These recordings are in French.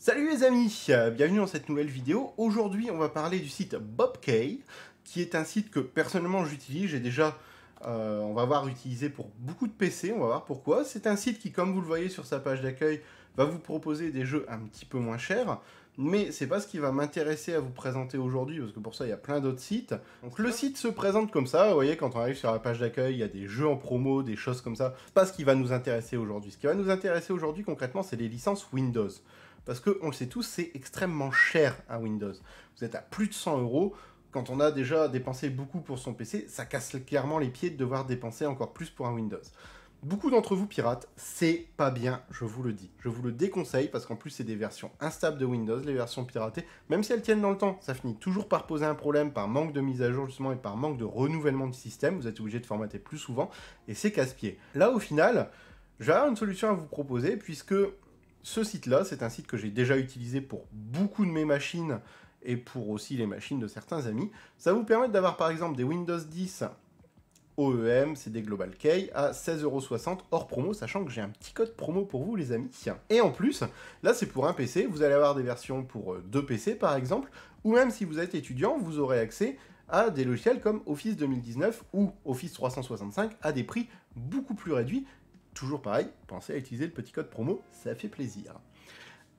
Salut les amis, bienvenue dans cette nouvelle vidéo. Aujourd'hui on va parler du site Bobkey, qui est un site que personnellement j'utilise, j'ai déjà, on va voir, utilisé pour beaucoup de PC, on va voir pourquoi. C'est un site qui, comme vous le voyez sur sa page d'accueil, va vous proposer des jeux un petit peu moins chers, mais c'est pas ce qui va m'intéresser à vous présenter aujourd'hui, parce que pour ça il y a plein d'autres sites. Donc le site se présente comme ça, vous voyez, quand on arrive sur la page d'accueil, il y a des jeux en promo, des choses comme ça. C'est pas ce qui va nous intéresser aujourd'hui. Ce qui va nous intéresser aujourd'hui concrètement, c'est les licences Windows. Parce que, on le sait tous, c'est extrêmement cher un Windows. Vous êtes à plus de 100 €. Quand on a déjà dépensé beaucoup pour son PC, ça casse clairement les pieds de devoir dépenser encore plus pour un Windows. Beaucoup d'entre vous piratent, c'est pas bien, je vous le dis. Je vous le déconseille parce qu'en plus c'est des versions instables de Windows, les versions piratées, même si elles tiennent dans le temps, ça finit toujours par poser un problème par manque de mise à jour justement et par manque de renouvellement du système, vous êtes obligé de formater plus souvent et c'est casse-pied. Là au final, je vais avoir une solution à vous proposer puisque ce site-là, c'est un site que j'ai déjà utilisé pour beaucoup de mes machines et pour aussi les machines de certains amis. Ça va vous permettre d'avoir par exemple des Windows 10 OEM, c'est des Global Key, à 16,60 € hors promo, sachant que j'ai un petit code promo pour vous les amis. Et en plus, là c'est pour un PC, vous allez avoir des versions pour deux PC par exemple, ou même si vous êtes étudiant, vous aurez accès à des logiciels comme Office 2019 ou Office 365 à des prix beaucoup plus réduits. Toujours pareil, pensez à utiliser le petit code promo, ça fait plaisir.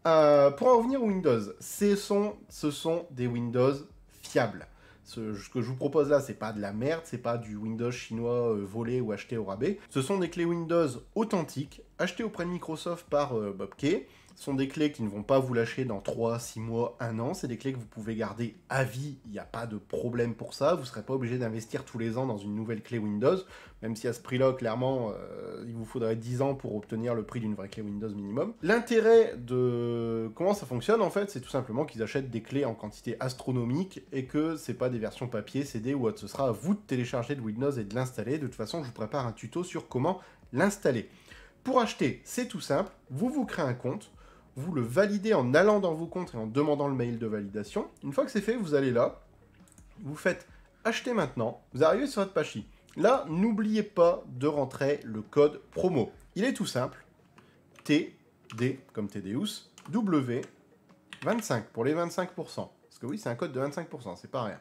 Pour en revenir aux Windows, ce sont des Windows fiables. Ce que je vous propose là, c'est pas de la merde, c'est pas du Windows chinois volé ou acheté au rabais. Ce sont des clés Windows authentiques, achetées auprès de Microsoft par Bobkey. Ce sont des clés qui ne vont pas vous lâcher dans 3, 6 mois, 1 an. C'est des clés que vous pouvez garder à vie, il n'y a pas de problème pour ça. Vous ne serez pas obligé d'investir tous les ans dans une nouvelle clé Windows, même si à ce prix-là, clairement, il vous faudrait 10 ans pour obtenir le prix d'une vraie clé Windows minimum. L'intérêt de comment ça fonctionne, en fait, c'est tout simplement qu'ils achètent des clés en quantité astronomique et que c'est pas des versions papier, CD ou autre. Ce sera à vous de télécharger de Windows et de l'installer. De toute façon, je vous prépare un tuto sur comment l'installer. Pour acheter, c'est tout simple. Vous créez un compte. Vous le validez en allant dans vos comptes et en demandant le mail de validation. Une fois que c'est fait, vous allez là, vous faites acheter maintenant, vous arrivez sur votre page. Là, n'oubliez pas de rentrer le code promo. Il est tout simple, TD comme TDUS, W 25 pour les 25%. Parce que oui, c'est un code de 25%, c'est pas rien.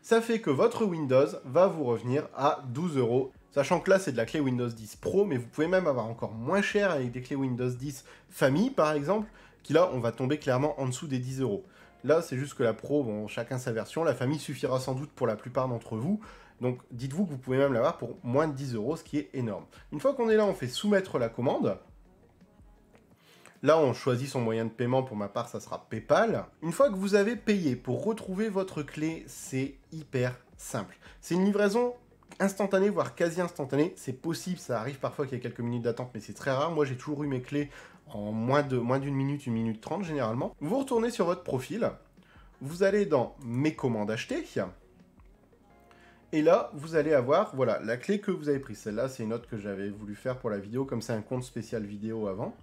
Ça fait que votre Windows va vous revenir à 12 €. Sachant que là, c'est de la clé Windows 10 Pro, mais vous pouvez même avoir encore moins cher avec des clés Windows 10 Famille, par exemple, qui là, on va tomber clairement en dessous des 10 €. Là, c'est juste que la Pro, bon, chacun sa version. La Famille suffira sans doute pour la plupart d'entre vous. Donc, dites-vous que vous pouvez même l'avoir pour moins de 10 €, ce qui est énorme. Une fois qu'on est là, on fait soumettre la commande. Là, on choisit son moyen de paiement. Pour ma part, ça sera PayPal. Une fois que vous avez payé, pour retrouver votre clé, c'est hyper simple. C'est une livraison instantanée, voire quasi instantanée. C'est possible, ça arrive parfois qu'il y ait quelques minutes d'attente, mais c'est très rare. Moi, j'ai toujours eu mes clés en moins d'une minute, 1 minute 30 généralement. Vous retournez sur votre profil. Vous allez dans Mes commandes achetées. Et là, vous allez avoir, voilà, la clé que vous avez prise. Celle-là, c'est une autre que j'avais voulu faire pour la vidéo, comme c'est un compte spécial vidéo avant.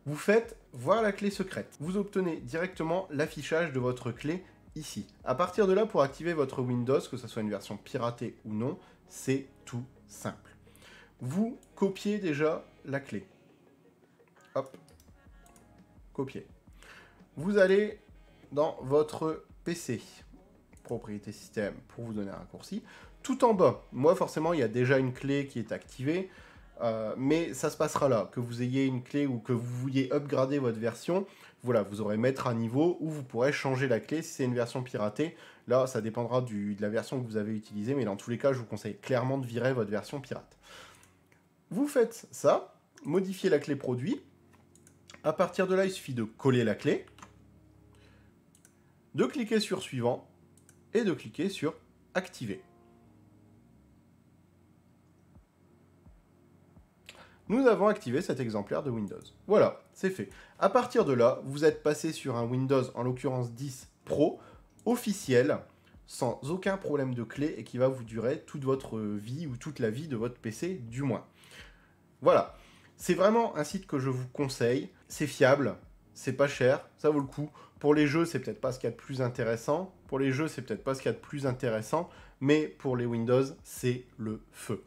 Vous faites voir la clé secrète. Vous obtenez directement l'affichage de votre clé ici. À partir de là, pour activer votre Windows, que ce soit une version piratée ou non, c'est tout simple. Vous copiez déjà la clé. Hop. Copier. Vous allez dans votre PC. Propriété système pour vous donner un raccourci. Tout en bas, moi forcément, il y a déjà une clé qui est activée. Mais ça se passera là, que vous ayez une clé ou que vous vouliez upgrader votre version, voilà, vous aurez mettre à niveau où vous pourrez changer la clé si c'est une version piratée. Là, ça dépendra de la version que vous avez utilisée, mais dans tous les cas, je vous conseille clairement de virer votre version pirate. Vous faites ça, modifiez la clé produit. À partir de là, il suffit de coller la clé, de cliquer sur suivant et de cliquer sur activer. Nous avons activé cet exemplaire de Windows. Voilà, c'est fait. À partir de là, vous êtes passé sur un Windows, en l'occurrence 10 Pro, officiel, sans aucun problème de clé et qui va vous durer toute votre vie ou toute la vie de votre PC du moins. Voilà, c'est vraiment un site que je vous conseille. C'est fiable, c'est pas cher, ça vaut le coup. Pour les jeux, c'est peut-être pas ce qu'il y a de plus intéressant. Mais pour les Windows, c'est le feu.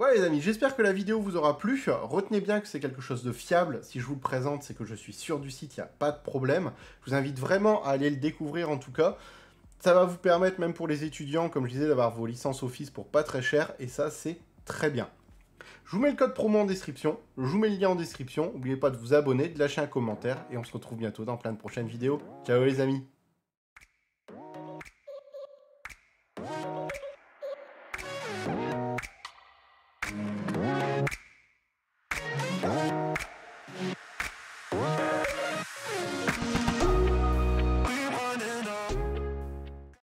Voilà les amis, j'espère que la vidéo vous aura plu. Retenez bien que c'est quelque chose de fiable. Si je vous le présente, c'est que je suis sûr du site, il n'y a pas de problème. Je vous invite vraiment à aller le découvrir en tout cas. Ça va vous permettre, même pour les étudiants, comme je disais, d'avoir vos licences Office pour pas très cher. Et ça, c'est très bien. Je vous mets le code promo en description. Je vous mets le lien en description. N'oubliez pas de vous abonner, de lâcher un commentaire. Et on se retrouve bientôt dans plein de prochaines vidéos. Ciao les amis!